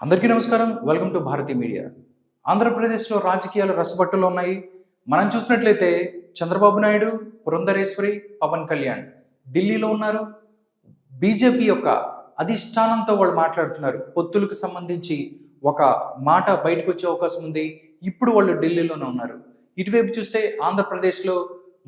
అందరికీ నమస్కారం. Welcome to Bharati media. ఆంధ్రప్రదేశ్లో రాజకీయాలు రసబట్టులో ఉన్నాయి. మనం చూసినట్లయితే చంద్రబాబు నాయుడు, పురంధరేశ్వరి, పవన్ కళ్యాణ్ ఢిల్లీలో ఉన్నారు. బీజేపీ యొక్క అధిష్టానంతో వాళ్ళు మాట్లాడుతున్నారు. పొత్తులకు సంబంధించి ఒక మాట బయటకు వచ్చే అవకాశం ఉంది. ఇప్పుడు వాళ్ళు ఢిల్లీలోనే ఉన్నారు. ఇటువైపు చూస్తే ఆంధ్రప్రదేశ్లో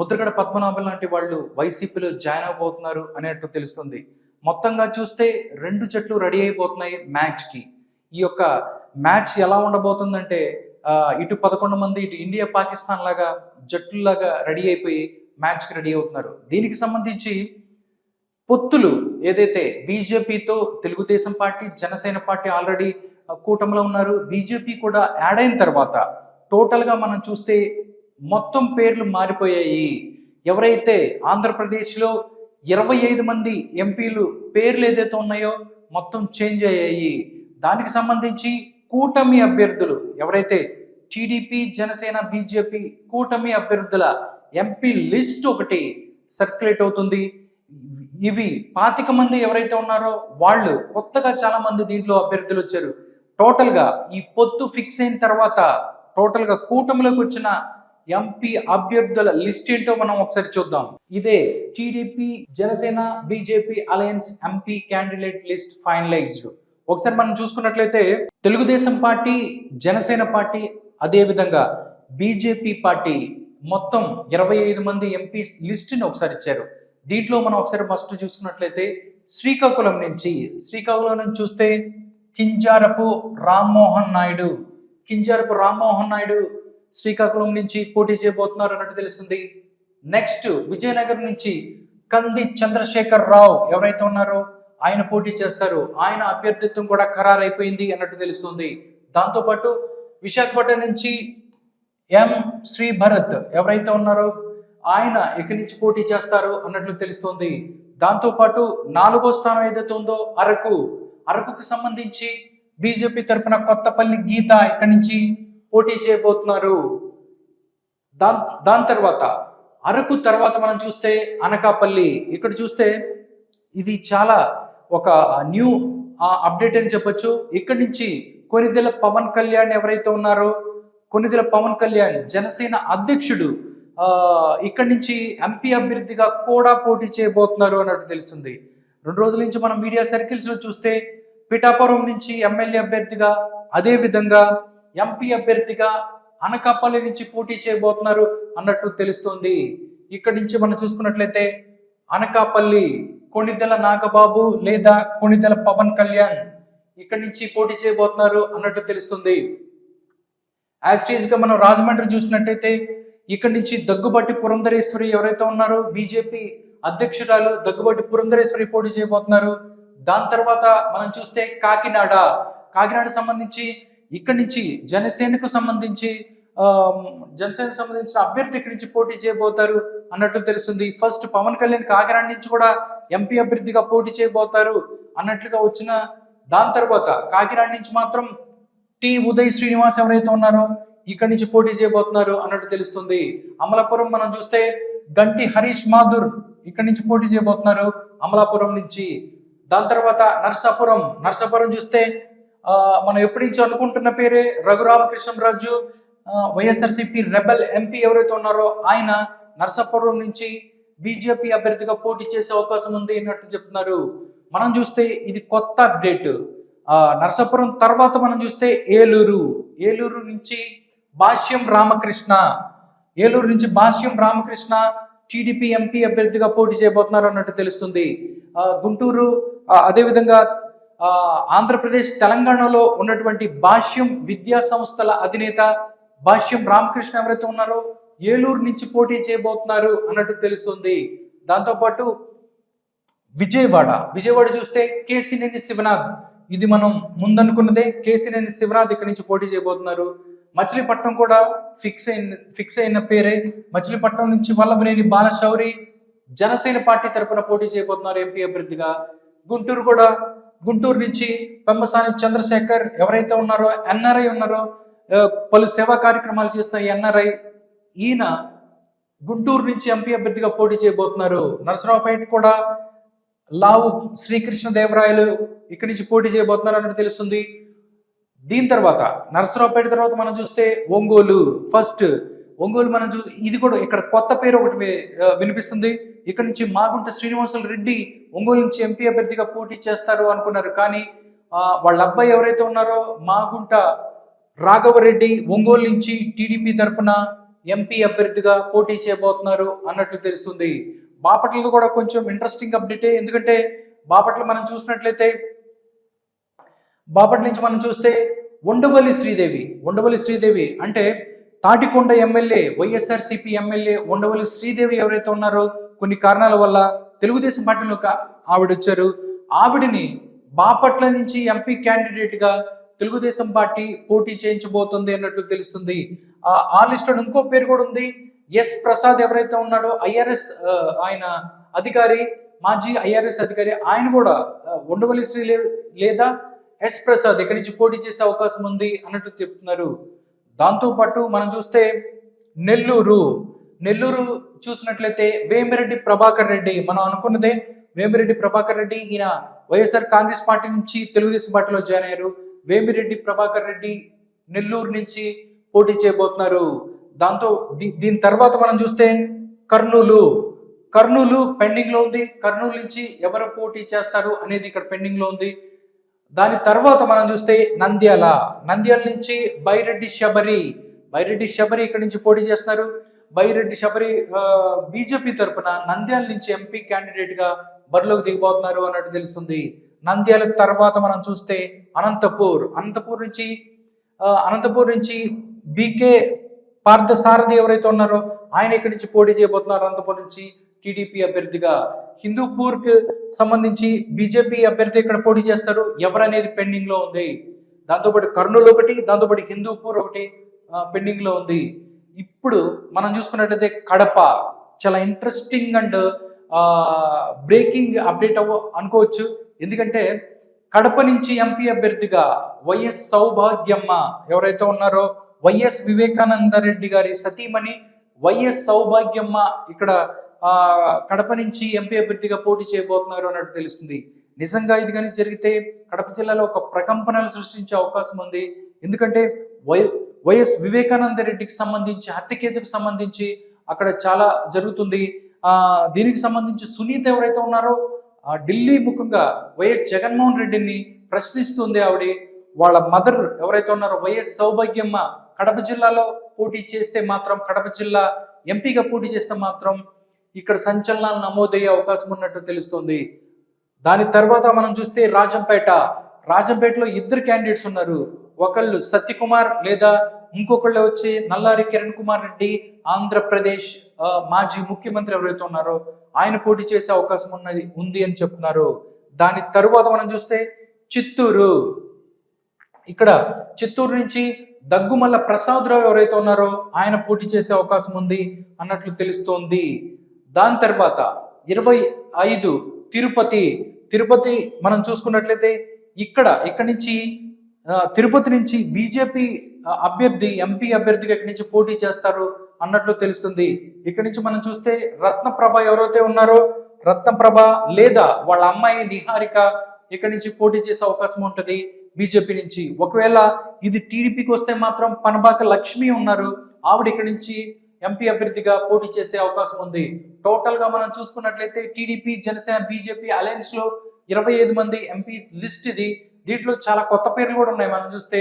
ముద్రగడ పద్మనాభం లాంటి వాళ్ళు వైసీపీలో జాయిన్ అవబోతున్నారు అనేట్టు తెలుస్తుంది. మొత్తంగా చూస్తే రెండు జట్లు రెడీ అయిపోతున్నాయి మ్యాచ్కి. ఈ యొక్క మ్యాచ్ ఎలా ఉండబోతుందంటే ఇటు 11 మంది, ఇటు ఇండియా పాకిస్తాన్ లాగా జట్టులాగా రెడీ అయిపోయి మ్యాచ్కి రెడీ అవుతున్నారు. దీనికి సంబంధించి పొత్తులు ఏదైతే బీజేపీతో Telugu Desam party, Janasena party already కూటమిలో ఉన్నారు. బీజేపీ కూడా యాడ్ అయిన తర్వాత టోటల్గా మనం చూస్తే మొత్తం పేర్లు మారిపోయాయి. ఎవరైతే ఆంధ్రప్రదేశ్లో 25 మంది ఎంపీలు పేర్లు ఏదైతే ఉన్నాయో మొత్తం చేంజ్ అయ్యాయి. దానికి సంబంధించి కూటమి అభ్యర్థులు ఎవరైతే టీడీపీ, జనసేన, బీజేపీ కూటమి అభ్యర్థుల ఎంపీ లిస్ట్ ఒకటి సర్క్యులేట్ అవుతుంది. ఇవి 25 మంది ఎవరైతే ఉన్నారో వాళ్ళు కొత్తగా చాలా మంది దీంట్లో అభ్యర్థులు వచ్చారు. టోటల్గా ఈ పొత్తు ఫిక్స్ అయిన తర్వాత టోటల్గా కూటమిలోకి వచ్చిన ఎంపీ అభ్యర్థుల లిస్ట్ ఏంటో మనం ఒకసారి చూద్దాం. ఇదే TDP, Janasena, BJP alliance MP candidate list finalised. ఒకసారి మనం చూసుకున్నట్లయితే తెలుగుదేశం పార్టీ, జనసేన పార్టీ, అదేవిధంగా బీజేపీ పార్టీ మొత్తం 25 మంది ఎంపీ లిస్ట్ని ఒకసారి ఇచ్చారు. దీంట్లో మనం ఒకసారి ఫస్ట్ చూసుకున్నట్లయితే శ్రీకాకుళం నుంచి చూస్తే కింజారపు రామ్మోహన్ నాయుడు శ్రీకాకుళం నుంచి పోటీ చేయబోతున్నారు అన్నట్టు తెలుస్తుంది. నెక్స్ట్ విజయనగరం నుంచి కంది చంద్రశేఖర్ రావు ఎవరైతే ఉన్నారో ఆయన పోటీ చేస్తారు. ఆయన అభ్యర్థిత్వం కూడా ఖరారైపోయింది అన్నట్టు తెలుస్తుంది. దాంతోపాటు విశాఖపట్నం నుంచి ఎం శ్రీ భరత్ ఎవరైతే ఉన్నారో ఆయన ఇక్కడి నుంచి పోటీ చేస్తారు అన్నట్లు తెలుస్తోంది. దాంతోపాటు 4వ స్థానం ఏదైతే ఉందో అరకుకు సంబంధించి బీజేపీ తరఫున కొత్తపల్లి గీత ఇక్కడి నుంచి పోటీ చేయబోతున్నారు. దాని తర్వాత అరకు తర్వాత మనం చూస్తే అనకాపల్లి. ఇక్కడ చూస్తే ఇది చాలా ఒక న్యూ అప్డేట్ అని చెప్పొచ్చు. ఇక్కడి నుంచి కొనిదెల పవన్ కళ్యాణ్ ఎవరైతే ఉన్నారో కొనిదెల పవన్ కళ్యాణ్ జనసేన అధ్యక్షుడు ఇక్కడి నుంచి ఎంపీ అభ్యర్థిగా కూడా పోటీ చేయబోతున్నారు అన్నట్టు తెలుస్తుంది. 2 రోజుల నుంచి మనం మీడియా సర్కిల్స్లో చూస్తే పిఠాపురం నుంచి ఎమ్మెల్యే అభ్యర్థిగా, అదేవిధంగా ఎంపీ అభ్యర్థిగా అనకాపల్లి నుంచి పోటీ చేయబోతున్నారు అన్నట్టు తెలుస్తుంది. ఇక్కడి నుంచి మనం చూసుకున్నట్లయితే అనకాపల్లి కొనిదెల నాగబాబు లేదా కొనిదెల పవన్ కళ్యాణ్ ఇక్కడి నుంచి పోటీ చేయబోతున్నారు అన్నట్టు తెలుస్తుంది. యాస్టీజ్గా మనం రాజమండ్రి చూసినట్టయితే ఇక్కడి నుంచి దగ్గుబాటి పురంధరేశ్వరి ఎవరైతే ఉన్నారో బీజేపీ అధ్యక్షురాలు దగ్గుబాటి పురంధరేశ్వరి పోటీ చేయబోతున్నారు. దాని తర్వాత మనం చూస్తే కాకినాడ సంబంధించి ఇక్కడి నుంచి జనసేనకు సంబంధించిన అభ్యర్థి ఇక్కడి నుంచి పోటీ చేయబోతారు అన్నట్టు తెలుస్తుంది. ఫస్ట్ పవన్ కళ్యాణ్ కాకినాడ నుంచి కూడా ఎంపీ అభ్యర్థిగా పోటీ చేయబోతారు అన్నట్లుగా వచ్చిన దాని తర్వాత కాకినాడ నుంచి మాత్రం టి ఉదయ్ శ్రీనివాస్ ఎవరైతే ఉన్నారో ఇక్కడి నుంచి పోటీ చేయబోతున్నారు అన్నట్టు తెలుస్తుంది. అమలాపురం మనం చూస్తే గంటి హరీష్ మాథుర్ ఇక్కడి నుంచి పోటీ చేయబోతున్నారు అమలాపురం నుంచి. దాని తర్వాత నర్సాపురం చూస్తే మనం ఎప్పటి నుంచి అనుకుంటున్న పేరే రఘురామకృష్ణరాజు, వైఎస్ఆర్సీపీ రెబల్ ఎంపీ ఎవరైతే ఉన్నారో ఆయన నర్సాపురం నుంచి బీజేపీ అభ్యర్థిగా పోటీ చేసే అవకాశం ఉంది అన్నట్టు చెప్తున్నారు. మనం చూస్తే ఇది కొత్త అప్డేట్. నర్సాపురం తర్వాత మనం చూస్తే ఏలూరు నుంచి భాష్యం రామకృష్ణ టీడీపీ ఎంపీ అభ్యర్థిగా పోటీ చేయబోతున్నారు అన్నట్టు తెలుస్తుంది. గుంటూరు, అదేవిధంగా ఆంధ్రప్రదేశ్, తెలంగాణలో ఉన్నటువంటి భాష్యం విద్యా సంస్థల అధినేత భాష్యం రామకృష్ణ ఎవరైతే ఉన్నారో ఏలూరు నుంచి పోటీ చేయబోతున్నారు అన్నట్టు తెలుస్తుంది. దాంతోపాటు విజయవాడ చూస్తే కేసినేని శివనాథ్, ఇది మనం ముందనుకున్నదే. కేసినేని శివనాథ్ ఇక్కడి నుంచి పోటీ చేయబోతున్నారు. మచిలీపట్నం కూడా ఫిక్స్ అయిన పేరే. మచిలీపట్నం నుంచి వల్లభనేని బాలశౌరి జనసేన పార్టీ తరఫున పోటీ చేయబోతున్నారు ఎంపీ అభ్యర్థిగా. గుంటూరు నుంచి పెమ్మసాని చంద్రశేఖర్ ఎవరైతే ఉన్నారో ఎన్ఆర్ఐ ఉన్నారో, పలు సేవా కార్యక్రమాలు చేస్తున్న ఎన్ఆర్ఐ, ఈయన గుంటూరు నుంచి ఎంపీ అభ్యర్థిగా పోటీ చేయబోతున్నారు. నరసరావుపేట కూడా లావు శ్రీకృష్ణదేవరాయలు ఇక్కడి నుంచి పోటీ చేయబోతున్నారు అన్నట్టు తెలుస్తుంది. దీని తర్వాత నరసరావుపేట తర్వాత మనం చూస్తే ఒంగోలు ఫస్ట్. ఒంగోలు మనం ఇది కూడా ఇక్కడ కొత్త పేరు ఒకటి వినిపిస్తుంది. ఇక్కడ నుంచి మాగుంట శ్రీనివాసులు రెడ్డి ఒంగోలు నుంచి ఎంపీ అభ్యర్థిగా పోటీ చేస్తారు అనుకున్నారు. కానీ వాళ్ళ అబ్బాయి ఎవరైతే ఉన్నారో మాగుంట రాఘవరెడ్డి ఒంగోలు నుంచి టీడీపీ తరఫున ఎంపీ అభ్యర్థిగా పోటీ చేయబోతున్నారు అన్నట్లు తెలుస్తుంది. బాపట్లతో కూడా కొంచెం ఇంట్రెస్టింగ్ అప్డేటే. ఎందుకంటే బాపట్ల మనం చూసినట్లయితే బాపట్ల నుంచి మనం చూస్తే ఉండవల్లి శ్రీదేవి అంటే తాటికొండ ఎమ్మెల్యే, వైఎస్ఆర్సీపీ ఎమ్మెల్యే ఉండవల్లి శ్రీదేవి ఎవరైతే ఉన్నారో కొన్ని కారణాల వల్ల తెలుగుదేశం పార్టీలోకి ఆవిడ వచ్చారు. ఆవిడని బాపట్ల నుంచి ఎంపీ క్యాండిడేట్గా తెలుగుదేశం పార్టీ పోటీ చేయించబోతుంది అన్నట్టు తెలుస్తుంది. ఆ లిస్టులో ఇంకో పేరు కూడా ఉంది. ఎస్ ప్రసాద్ ఎవరైతే ఉన్నాడో ఐఆర్ఎస్ ఆయన అధికారి, మాజీ ఐఆర్ఎస్ అధికారి, ఆయన కూడా ఉండవల్లి శ్రీ లేదా ఎస్ ప్రసాద్ ఇక్కడి నుంచి పోటీ చేసే అవకాశం ఉంది అన్నట్టు చెప్తున్నారు. దాంతోపాటు మనం చూస్తే నెల్లూరు చూసినట్లయితే వేమిరెడ్డి ప్రభాకర్ రెడ్డి, మనం అనుకున్నదే వేమిరెడ్డి ప్రభాకర్ రెడ్డి, ఈయన వైఎస్ఆర్ కాంగ్రెస్ పార్టీ నుంచి తెలుగుదేశం పార్టీలో జాయిన్ అయ్యారు. వేమిరెడ్డి ప్రభాకర్ రెడ్డి నెల్లూరు నుంచి పోటీ చేయబోతున్నారు. దీని తర్వాత మనం చూస్తే కర్నూలు పెండింగ్ లో ఉంది. కర్నూలు నుంచి ఎవరు పోటీ చేస్తారు అనేది ఇక్కడ పెండింగ్ లో ఉంది. దాని తర్వాత మనం చూస్తే నంద్యాల నుంచి బైరెడ్డి శబరి ఇక్కడ నుంచి పోటీ చేస్తున్నారు. బైరెడ్డి శబరి బీజేపీ తరఫున నంద్యాల నుంచి ఎంపీ క్యాండిడేట్ గా బరిలోకి దిగబోతున్నారు అన్నట్టు తెలుస్తుంది. నంద్యాల తర్వాత మనం చూస్తే అనంతపూర్ నుంచి బీకే పార్థసారథి ఎవరైతే ఉన్నారో ఆయన ఇక్కడి నుంచి పోటీ చేయబోతున్నారు. అనంతపూర్ నుంచి టీడీపీ అభ్యర్థిగా. హిందూపూర్కి సంబంధించి బీజేపీ అభ్యర్థి ఇక్కడ పోటీ చేస్తారు. ఎవరనేది పెండింగ్ లో ఉంది. దాంతోపాటు కర్నూలు ఒకటి, దాంతోపాటు హిందూపూర్ ఒకటి పెండింగ్ లో ఉంది. ఇప్పుడు మనం చూసుకున్నట్లయితే కడప చాలా ఇంట్రెస్టింగ్ అండ్ బ్రేకింగ్ అప్డేట్ అనుకోవచ్చు. ఎందుకంటే కడప నుంచి ఎంపీ అభ్యర్థిగా వైఎస్ సౌభాగ్యమ్మ ఎవరైతే ఉన్నారో వైఎస్ వివేకానంద రెడ్డి గారి సతీమణి వైఎస్ సౌభాగ్యమ్మ ఇక్కడ కడప నుంచి ఎంపీ అభ్యర్థిగా పోటీ చేయబోతున్నారు అన్నట్టు తెలుస్తుంది. నిజంగా ఇది కానీ జరిగితే కడప జిల్లాలో ఒక ప్రకంపనలు సృష్టించే అవకాశం ఉంది. ఎందుకంటే వైఎస్ వివేకానంద రెడ్డికి సంబంధించి హత్య కేసుకు సంబంధించి అక్కడ చాలా జరుగుతుంది. దీనికి సంబంధించి సునీత ఎవరైతే ఉన్నారో ఢిల్లీ ముఖంగా వైఎస్ జగన్మోహన్ రెడ్డిని ప్రశ్నిస్తుంది. ఆవిడ వాళ్ళ మదర్ ఎవరైతే ఉన్నారో వైఎస్ సౌభాగ్యమ్మ కడప జిల్లాలో పోటీ చేస్తే మాత్రం, కడప జిల్లా ఎంపీగా పోటీ చేస్తే మాత్రం ఇక్కడ సంచలనాలు నమోదయ్యే అవకాశం ఉన్నట్టు తెలుస్తుంది. దాని తర్వాత మనం చూస్తే రాజంపేటలో ఇద్దరు క్యాండిడేట్స్ ఉన్నారు. ఒకళ్ళు సత్యకుమార్ లేదా ఇంకొకళ్ళు వచ్చి నల్లారి కిరణ్ కుమార్ రెడ్డి, ఆంధ్రప్రదేశ్ మాజీ ముఖ్యమంత్రి ఎవరైతే ఉన్నారో ఆయన పోటీ చేసే అవకాశం ఉంది అని చెప్తున్నారు. దాని తరువాత మనం చూస్తే చిత్తూరు నుంచి దగ్గుమల్ల ప్రసాదరావు ఎవరైతే ఉన్నారో ఆయన పోటీ చేసే అవకాశం ఉంది అన్నట్లు తెలుస్తోంది. దాని తర్వాత 25 తిరుపతి మనం చూసుకున్నట్లయితే ఇక్కడి నుంచి తిరుపతి నుంచి బీజేపీ అభ్యర్థి ఎంపీ అభ్యర్థిగా ఇక్కడి నుంచి పోటీ చేస్తారు అన్నట్లు తెలుస్తుంది. ఇక్కడి నుంచి మనం చూస్తే రత్నప్రభ ఎవరైతే ఉన్నారో రత్నప్రభ లేదా వాళ్ళ అమ్మాయి నిహారిక ఇక్కడి నుంచి పోటీ చేసే అవకాశం ఉంటుంది బీజేపీ నుంచి. ఒకవేళ ఇది టీడీపీకి వస్తే మాత్రం పనబాక లక్ష్మి ఉన్నారు, ఆవిడ ఇక్కడి నుంచి ఎంపీ అభ్యర్థిగా పోటీ చేసే అవకాశం ఉంది. టోటల్ గా మనం చూసుకున్నట్లయితే టీడీపీ, జనసేన, బీజేపీ అలయన్స్ లో 25 మంది ఎంపీ లిస్ట్ ఇది. దీంట్లో చాలా కొత్త పేర్లు కూడా ఉన్నాయి. మనం చూస్తే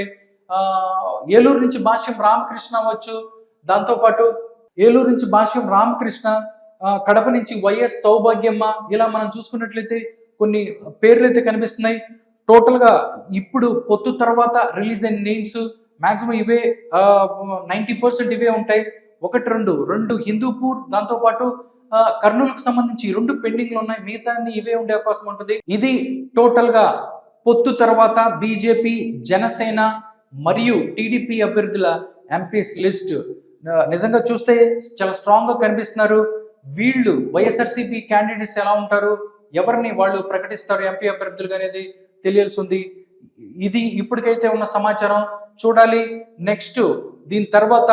ఏలూరు నుంచి భాష్యం రామకృష్ణ అవ్వచ్చు, దాంతోపాటు ఏలూరు నుంచి భాష్యం రామకృష్ణ, కడప నుంచి వైఎస్ సౌభాగ్యమ్మ, ఇలా మనం చూసుకున్నట్లయితే కొన్ని పేర్లు అయితే కనిపిస్తున్నాయి. టోటల్ గా ఇప్పుడు పొత్తు తర్వాత రిలీజ్ అయిన నేమ్స్ మాక్సిమం ఇవే, 90% ఇవే ఉంటాయి. 1-2 హిందూపూర్, దాంతోపాటు కర్నూలుకు సంబంధించి 2 పెండింగ్ లో ఉన్నాయి. మిగతా ఇవే ఉండే అవకాశం ఉంటుంది. ఇది టోటల్ గా పొత్తు తర్వాత బీజేపీ, జనసేన మరియు టీడీపీ అభ్యర్థుల ఎంపీస్ లిస్ట్. నిజంగా చూస్తే చాలా స్ట్రాంగ్ గా కనిపిస్తున్నారు. వీళ్ళు వైఎస్ఆర్సీపీ క్యాండిడేట్స్ ఎలా ఉంటారు, ఎవరిని వాళ్ళు ప్రకటిస్తారు ఎంపీ అభ్యర్థులుగా అనేది తెలియాల్సి ఉంది. ఇది ఇప్పటికైతే ఉన్న సమాచారం. చూడాలి నెక్స్ట్ దీని తర్వాత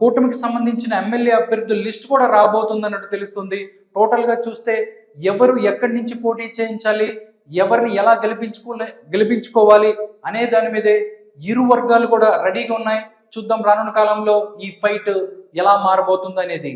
కూటమికి సంబంధించిన ఎమ్మెల్యే అభ్యర్థుల లిస్ట్ కూడా రాబోతుంది అన్నట్టు తెలుస్తుంది. టోటల్ గా చూస్తే ఎవరు ఎక్కడి నుంచి పోటీ చేయించాలి, ఎవరిని ఎలా గెలిపించుకోవాలి, అనే దాని మీదే ఇరు వర్గాలు కూడా రెడీగా ఉన్నాయి. చూద్దాం రానున్న కాలంలో ఈ ఫైట్ ఎలా మారబోతుంది అనేది.